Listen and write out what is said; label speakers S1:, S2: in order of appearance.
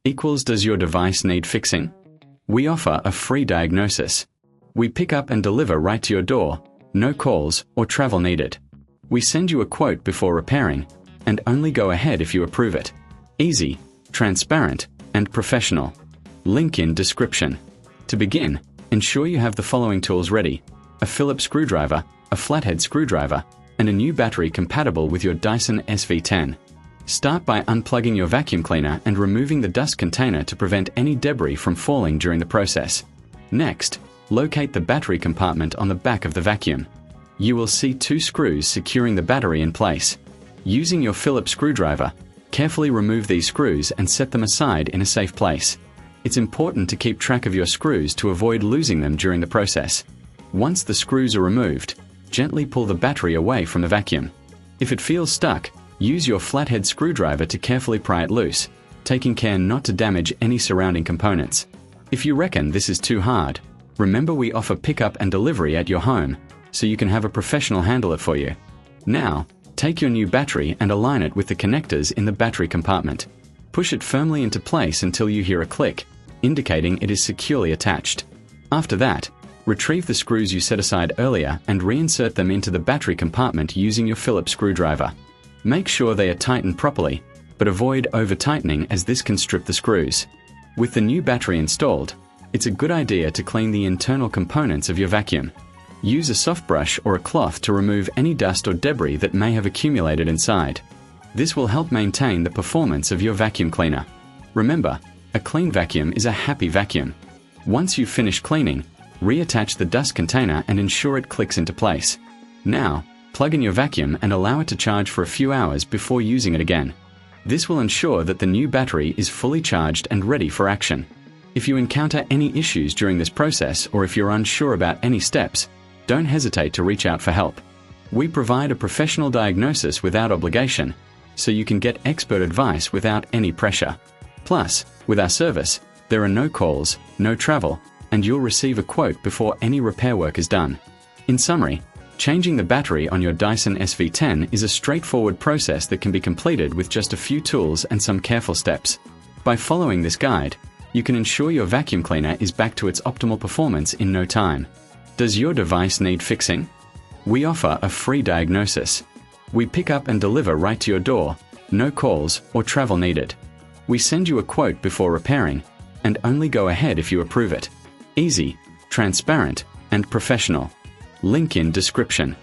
S1: equals does your device need fixing? We offer a free diagnosis. We pick up and deliver right to your door, no calls or travel needed. We send you a quote before repairing, and only go ahead if you approve it. Easy, transparent, and professional. Link in description. To begin, ensure you have the following tools ready: a Phillips screwdriver, a flathead screwdriver, and a new battery compatible with your Dyson SV10. Start by unplugging your vacuum cleaner and removing the dust container to prevent any debris from falling during the process. Next, locate the battery compartment on the back of the vacuum. You will see 2 screws securing the battery in place. Using your Phillips screwdriver, carefully remove these screws and set them aside in a safe place. It's important to keep track of your screws to avoid losing them during the process. Once the screws are removed, gently pull the battery away from the vacuum. If it feels stuck, use your flathead screwdriver to carefully pry it loose, taking care not to damage any surrounding components. If you reckon this is too hard, remember we offer pickup and delivery at your home, so you can have a professional handle it for you. Now, take your new battery and align it with the connectors in the battery compartment. Push it firmly into place until you hear a click, indicating it is securely attached. After that, retrieve the screws you set aside earlier and reinsert them into the battery compartment using your Phillips screwdriver. Make sure they are tightened properly, but avoid over-tightening as this can strip the screws. With the new battery installed, it's a good idea to clean the internal components of your vacuum. Use a soft brush or a cloth to remove any dust or debris that may have accumulated inside. This will help maintain the performance of your vacuum cleaner. Remember, a clean vacuum is a happy vacuum. Once you've finished cleaning, reattach the dust container and ensure it clicks into place. Now, plug in your vacuum and allow it to charge for a few hours before using it again. This will ensure that the new battery is fully charged and ready for action. If you encounter any issues during this process, or if you're unsure about any steps, don't hesitate to reach out for help. We provide a professional diagnosis without obligation, so you can get expert advice without any pressure. Plus, with our service, there are no calls, no travel, and you'll receive a quote before any repair work is done. In summary, changing the battery on your Dyson SV10 is a straightforward process that can be completed with just a few tools and some careful steps. By following this guide, you can ensure your vacuum cleaner is back to its optimal performance in no time. Does your device need fixing? We offer a free diagnosis. We pick up and deliver right to your door, no calls or travel needed. We send you a quote before repairing, and only go ahead if you approve it. Easy, transparent, and professional. Link in description.